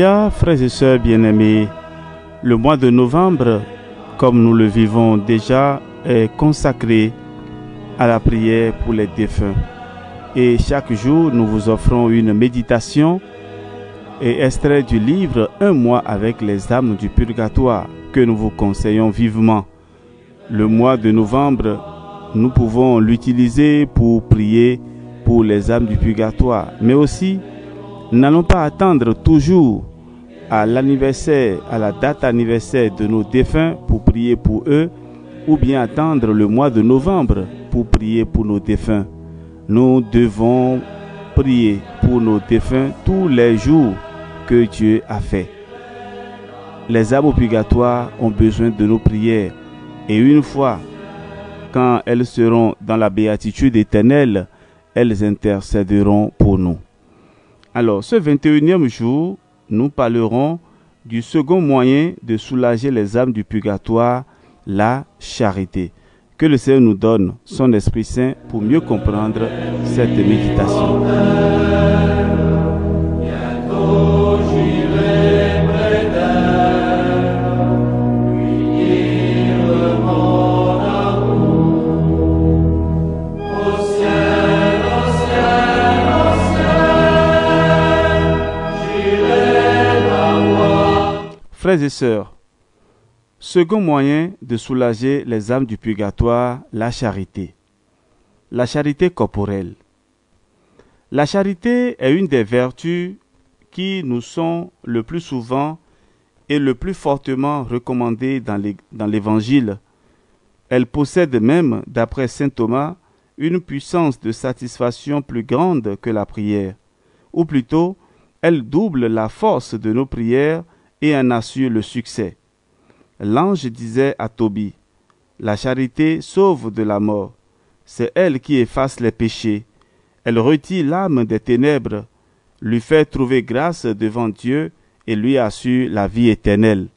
Alléluia, frères et sœurs bien-aimés. Le mois de novembre, comme nous le vivons déjà, est consacré à la prière pour les défunts. Et chaque jour, nous vous offrons une méditation et extrait du livre « Un mois avec les âmes du purgatoire » que nous vous conseillons vivement. Le mois de novembre, nous pouvons l'utiliser pour prier pour les âmes du purgatoire, mais aussi n'allons pas attendre toujours à l'anniversaire, à la date anniversaire de nos défunts pour prier pour eux, ou bien attendre le mois de novembre pour prier pour nos défunts. Nous devons prier pour nos défunts tous les jours que Dieu a fait. Les âmes au purgatoire ont besoin de nos prières, et une fois, quand elles seront dans la béatitude éternelle, elles intercéderont pour nous. Alors, ce 21e jour, nous parlerons du second moyen de soulager les âmes du purgatoire, la charité. Que le Seigneur nous donne son Esprit Saint pour mieux comprendre cette méditation. Frères et sœurs, second moyen de soulager les âmes du purgatoire, la charité. La charité corporelle. La charité est une des vertus qui nous sont le plus souvent et le plus fortement recommandées dans l'Évangile. Elle possède même, d'après saint Thomas, une puissance de satisfaction plus grande que la prière. Ou plutôt, elle double la force de nos prières et en assure le succès. L'ange disait à Tobie, « La charité sauve de la mort. C'est elle qui efface les péchés. Elle retire l'âme des ténèbres, lui fait trouver grâce devant Dieu et lui assure la vie éternelle. »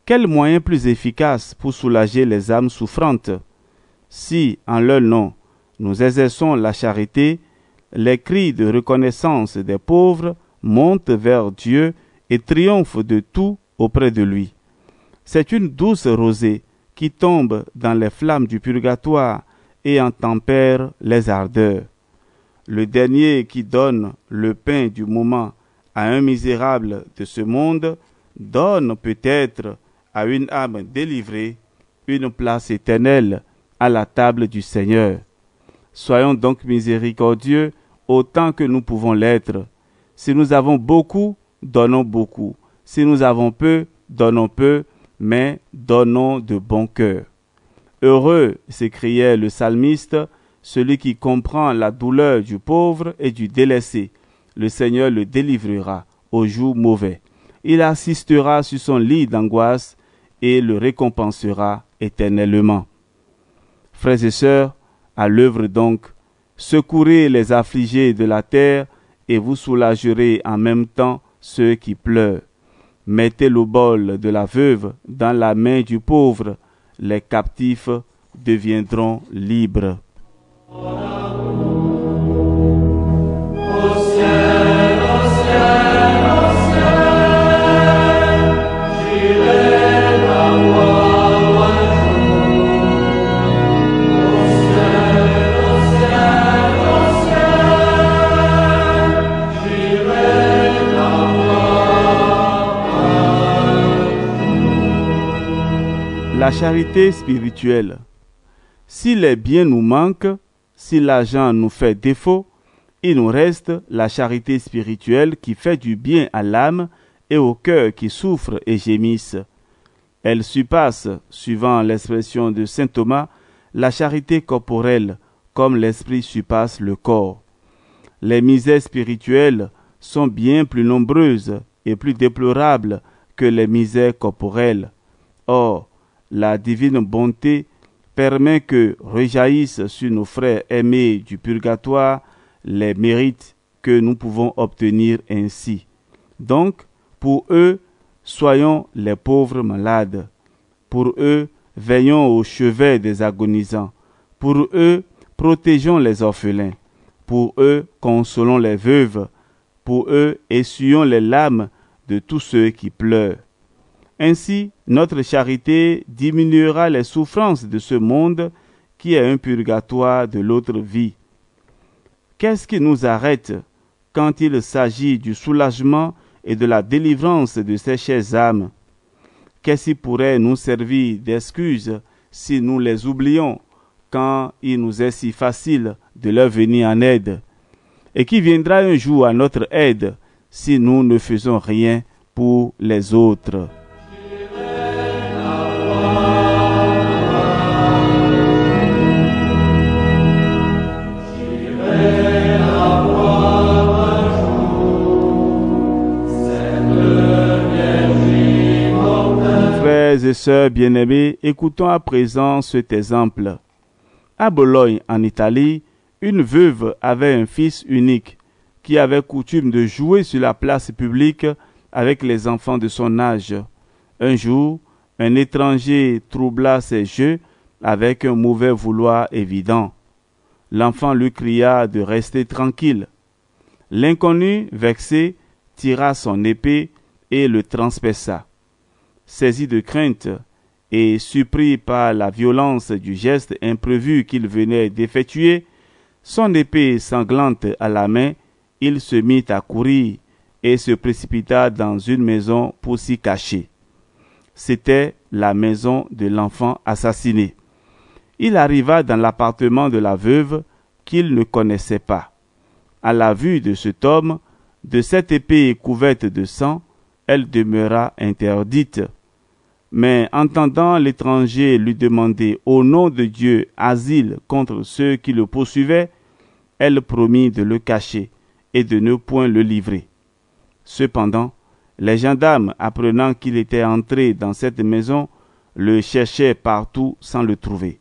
Quel moyen plus efficace pour soulager les âmes souffrantes? Si, en leur nom, nous exerçons la charité, les cris de reconnaissance des pauvres montent vers Dieu et triomphe de tout auprès de lui. C'est une douce rosée qui tombe dans les flammes du purgatoire et en tempère les ardeurs. Le dernier qui donne le pain du moment à un misérable de ce monde donne peut-être à une âme délivrée une place éternelle à la table du Seigneur. Soyons donc miséricordieux autant que nous pouvons l'être. Si nous avons beaucoup, donnons beaucoup. Si nous avons peu, donnons peu, mais donnons de bon cœur. Heureux, s'écriait le psalmiste, celui qui comprend la douleur du pauvre et du délaissé. Le Seigneur le délivrera au jour mauvais. Il assistera sur son lit d'angoisse et le récompensera éternellement. Frères et sœurs, à l'œuvre donc, secourez les affligés de la terre et vous soulagerez en même temps ceux qui pleurent. Mettez le bol de la veuve dans la main du pauvre, les captifs deviendront libres. La charité spirituelle. Si les biens nous manquent, si l'argent nous fait défaut, il nous reste la charité spirituelle qui fait du bien à l'âme et au cœur qui souffrent et gémissent. Elle surpasse, suivant l'expression de saint Thomas, la charité corporelle, comme l'esprit surpasse le corps. Les misères spirituelles sont bien plus nombreuses et plus déplorables que les misères corporelles. Or, la divine bonté permet que rejaillissent sur nos frères aimés du purgatoire les mérites que nous pouvons obtenir ainsi. Donc, pour eux, soyons les pauvres malades. Pour eux, veillons au chevet des agonisants. Pour eux, protégeons les orphelins. Pour eux, consolons les veuves. Pour eux, essuyons les larmes de tous ceux qui pleurent. Ainsi, notre charité diminuera les souffrances de ce monde qui est un purgatoire de l'autre vie. Qu'est-ce qui nous arrête quand il s'agit du soulagement et de la délivrance de ces chères âmes? Qu'est-ce qui pourrait nous servir d'excuse si nous les oublions quand il nous est si facile de leur venir en aide? Et qui viendra un jour à notre aide si nous ne faisons rien pour les autres? Frères et sœurs bien-aimés, écoutons à présent cet exemple. À Bologne, en Italie, une veuve avait un fils unique qui avait coutume de jouer sur la place publique avec les enfants de son âge. Un jour, un étranger troubla ses jeux avec un mauvais vouloir évident. L'enfant lui cria de rester tranquille. L'inconnu, vexé, tira son épée et le transperça. Saisi de crainte et surpris par la violence du geste imprévu qu'il venait d'effectuer, son épée sanglante à la main, il se mit à courir et se précipita dans une maison pour s'y cacher. C'était la maison de l'enfant assassiné. Il arriva dans l'appartement de la veuve qu'il ne connaissait pas. À la vue de cet homme, de cette épée couverte de sang, elle demeura interdite. Mais entendant l'étranger lui demander au nom de Dieu asile contre ceux qui le poursuivaient, elle promit de le cacher et de ne point le livrer. Cependant, les gendarmes, apprenant qu'il était entré dans cette maison, le cherchaient partout sans le trouver.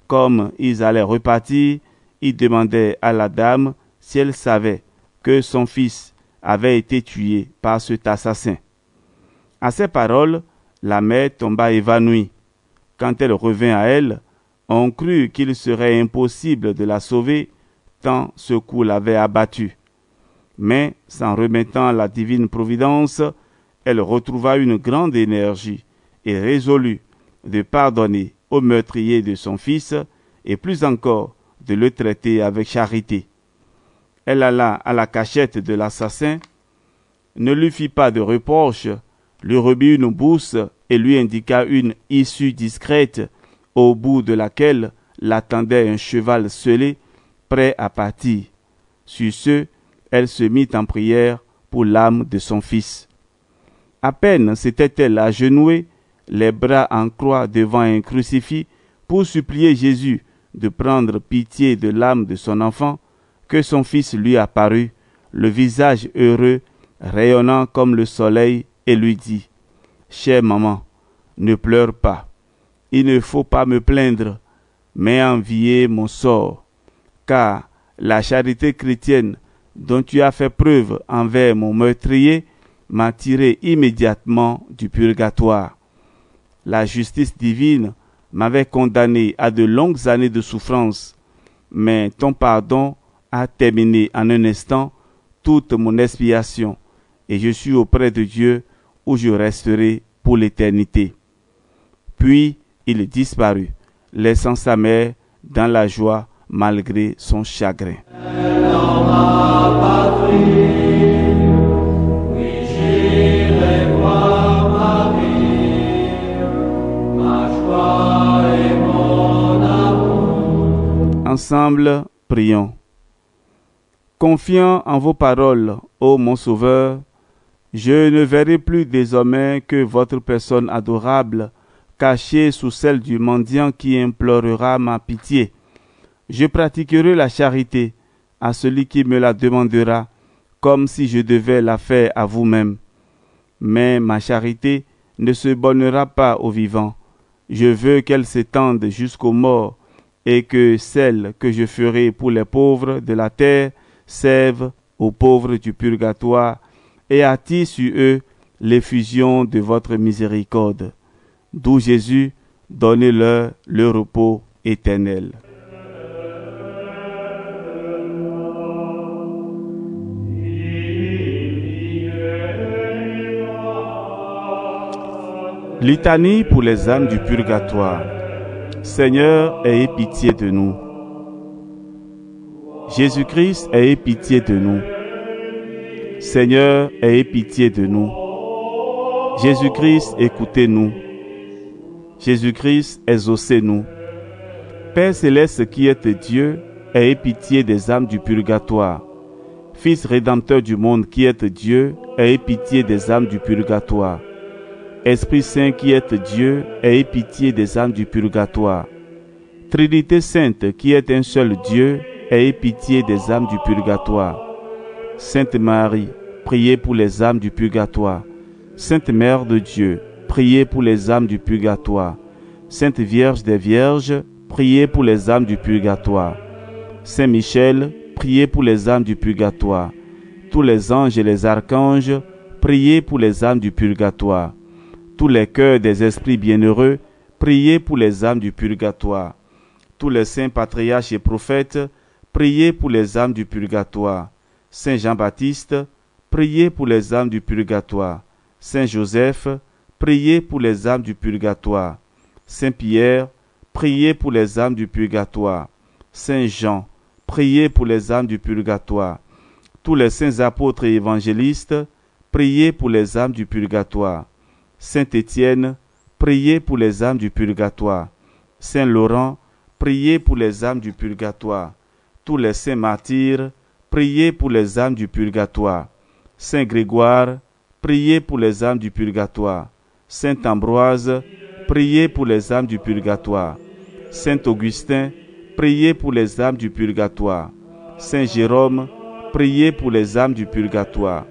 Comme ils allaient repartir, ils demandaient à la dame si elle savait que son fils avait été tué par cet assassin. À ces paroles, la mère tomba évanouie. Quand elle revint à elle, on crut qu'il serait impossible de la sauver, tant ce coup l'avait abattue. Mais, s'en remettant à la divine providence, elle retrouva une grande énergie et résolut de pardonner au meurtrier de son fils et plus encore de le traiter avec charité. Elle alla à la cachette de l'assassin, ne lui fit pas de reproche, lui remit une bourse et lui indiqua une issue discrète au bout de laquelle l'attendait un cheval scellé, prêt à partir. Sur ce, elle se mit en prière pour l'âme de son fils. À peine s'était-elle agenouillée, les bras en croix devant un crucifix, pour supplier Jésus de prendre pitié de l'âme de son enfant, que son fils lui apparut, le visage heureux, rayonnant comme le soleil, et lui dit: « Chère maman, ne pleure pas. Il ne faut pas me plaindre, mais envier mon sort, car la charité chrétienne dont tu as fait preuve envers mon meurtrier m'a tiré immédiatement du purgatoire. La justice divine m'avait condamné à de longues années de souffrance, mais ton pardon a terminé en un instant toute mon expiation, et je suis auprès de Dieu où je resterai pour l'éternité. » Puis il disparut, laissant sa mère dans la joie malgré son chagrin. Ensemble, prions. Confiant en vos paroles, ô mon Sauveur, je ne verrai plus désormais que votre personne adorable, cachée sous celle du mendiant qui implorera ma pitié. Je pratiquerai la charité à celui qui me la demandera, comme si je devais la faire à vous-même. Mais ma charité ne se bornera pas aux vivants. Je veux qu'elle s'étende jusqu'aux morts, et que celle que je ferai pour les pauvres de la terre serve aux pauvres du purgatoire et attire sur eux l'effusion de votre miséricorde. D'où Jésus, donnez-leur le repos éternel. Litanie pour les âmes du purgatoire. Seigneur, ayez pitié de nous. Jésus-Christ, ayez pitié de nous. Seigneur, ayez pitié de nous. Jésus-Christ, écoutez-nous. Jésus-Christ, exaucez-nous. Père céleste qui êtes Dieu, ayez pitié des âmes du purgatoire. Fils rédempteur du monde qui êtes Dieu, ayez pitié des âmes du purgatoire. Esprit Saint qui êtes Dieu, ayez pitié des âmes du purgatoire. Trinité Sainte qui est un seul Dieu, ayez pitié des âmes du purgatoire. Sainte Marie, priez pour les âmes du purgatoire. Sainte Mère de Dieu, priez pour les âmes du purgatoire. Sainte Vierge des Vierges, priez pour les âmes du purgatoire. Saint Michel, priez pour les âmes du purgatoire. Tous les anges et les archanges, priez pour les âmes du purgatoire. Tous les cœurs des esprits bienheureux, priez pour les âmes du purgatoire. Tous les saints patriarches et prophètes, priez pour les âmes du purgatoire. Saint Jean-Baptiste, priez pour les âmes du purgatoire. Saint Joseph, priez pour les âmes du purgatoire. Saint Pierre, priez pour les âmes du purgatoire. Saint Jean, priez pour les âmes du purgatoire. Tous les saints apôtres et évangélistes, priez pour les âmes du purgatoire. Saint Étienne, priez pour les âmes du purgatoire. Saint Laurent, priez pour les âmes du purgatoire. Tous les saints martyrs, priez pour les âmes du purgatoire. Saint Grégoire, priez pour les âmes du purgatoire. Saint Ambroise, priez pour les âmes du purgatoire. Saint Augustin, priez pour les âmes du purgatoire. Saint Jérôme, priez pour les âmes du purgatoire.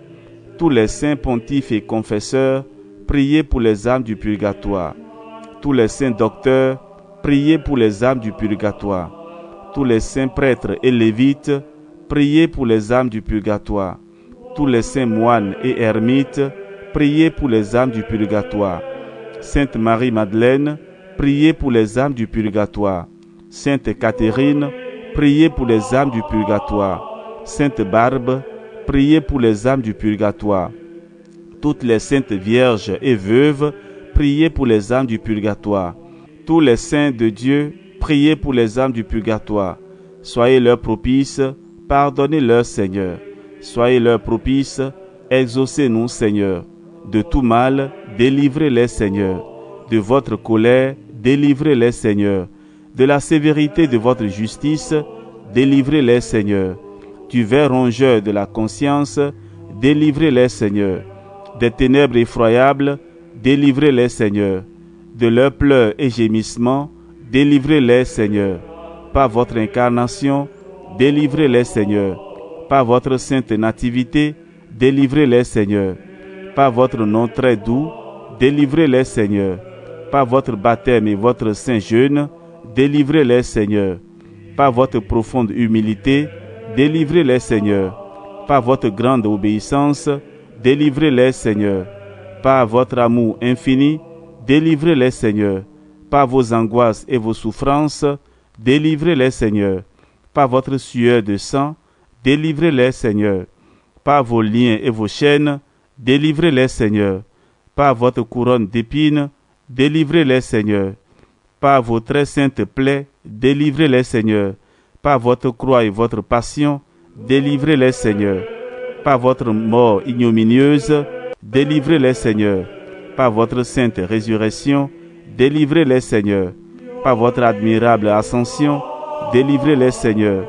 Tous les saints pontifes et confesseurs, priez pour les âmes du purgatoire. Tous les saints docteurs, priez pour les âmes du purgatoire. Tous les saints prêtres et lévites, priez pour les âmes du purgatoire. Tous les saints moines et ermites, priez pour les âmes du purgatoire. Sainte Marie-Madeleine, priez pour les âmes du purgatoire. Sainte Catherine, priez pour les âmes du purgatoire. Sainte Barbe, priez pour les âmes du purgatoire. Toutes les saintes vierges et veuves, priez pour les âmes du purgatoire. Tous les saints de Dieu, priez pour les âmes du purgatoire. Soyez leurs propices, pardonnez-leur, Seigneur. Soyez leurs propices, exaucez-nous, Seigneur. De tout mal, délivrez-les, Seigneur. De votre colère, délivrez-les, Seigneur. De la sévérité de votre justice, délivrez-les, Seigneur. Du ver rongeur de la conscience, délivrez-les, Seigneur. Des ténèbres effroyables, délivrez-les, Seigneur. De leurs pleurs et gémissements, délivrez-les, Seigneur. Par votre incarnation, délivrez-les, Seigneur. Par votre sainte nativité, délivrez-les, Seigneur. Par votre nom très doux, délivrez-les, Seigneur. Par votre baptême et votre saint jeûne, délivrez-les, Seigneur. Par votre profonde humilité, délivrez-les, Seigneur. Par votre grande obéissance, délivrez-les, Seigneur. Par votre amour infini, délivrez-les, Seigneur. Par vos angoisses et vos souffrances, délivrez-les, Seigneur. Par votre sueur de sang, délivrez-les, Seigneur. Par vos liens et vos chaînes, délivrez-les, Seigneur. Par votre couronne d'épines, délivrez-les, Seigneur. Par vos très saintes plaies, délivrez-les, Seigneur. Par votre croix et votre passion, délivrez-les, Seigneur. Par votre mort ignominieuse, délivrez-les, Seigneur. Par votre sainte résurrection, délivrez-les, Seigneur. Par votre admirable ascension, délivrez-les, Seigneur.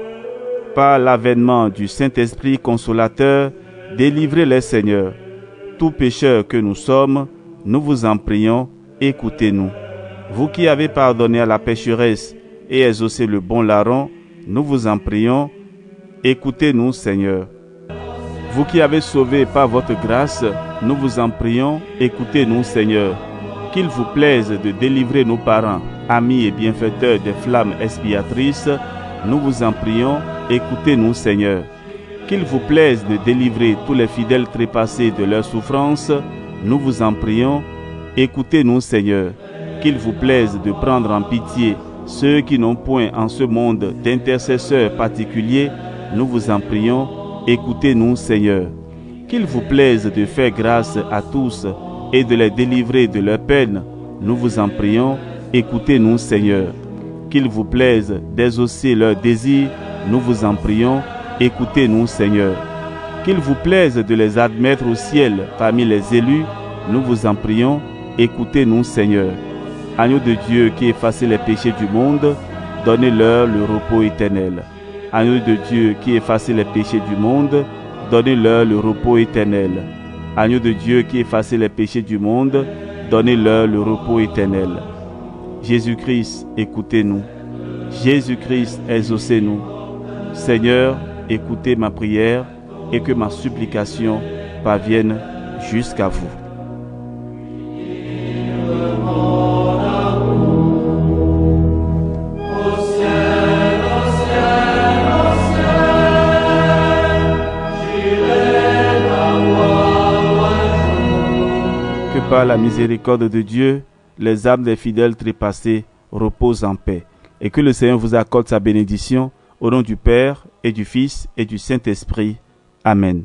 Par l'avènement du Saint-Esprit consolateur, délivrez-les, Seigneur. Tout pécheur que nous sommes, nous vous en prions, écoutez-nous. Vous qui avez pardonné à la pécheresse et exaucé le bon larron, nous vous en prions, écoutez-nous, Seigneur. Vous qui avez sauvé par votre grâce, nous vous en prions, écoutez-nous, Seigneur. Qu'il vous plaise de délivrer nos parents, amis et bienfaiteurs des flammes expiatrices, nous vous en prions, écoutez-nous, Seigneur. Qu'il vous plaise de délivrer tous les fidèles trépassés de leurs souffrances, nous vous en prions, écoutez-nous, Seigneur. Qu'il vous plaise de prendre en pitié ceux qui n'ont point en ce monde d'intercesseurs particuliers, nous vous en prions, écoutez-nous, Seigneur. Qu'il vous plaise de faire grâce à tous et de les délivrer de leurs peines, nous vous en prions, écoutez-nous, Seigneur. Qu'il vous plaise d'exaucer leurs désirs, nous vous en prions, écoutez-nous, Seigneur. Qu'il vous plaise de les admettre au ciel parmi les élus, nous vous en prions, écoutez-nous, Seigneur. Agneau de Dieu qui effacez les péchés du monde, donnez-leur le repos éternel. Agneau de Dieu qui effacez les péchés du monde, donnez-leur le repos éternel. Agneau de Dieu qui effacez les péchés du monde, donnez-leur le repos éternel. Jésus-Christ, écoutez-nous. Jésus-Christ, exaucez-nous. Seigneur, écoutez ma prière et que ma supplication parvienne jusqu'à vous. Que par la miséricorde de Dieu, les âmes des fidèles trépassés reposent en paix, et que le Seigneur vous accorde sa bénédiction au nom du Père et du Fils et du Saint-Esprit. Amen.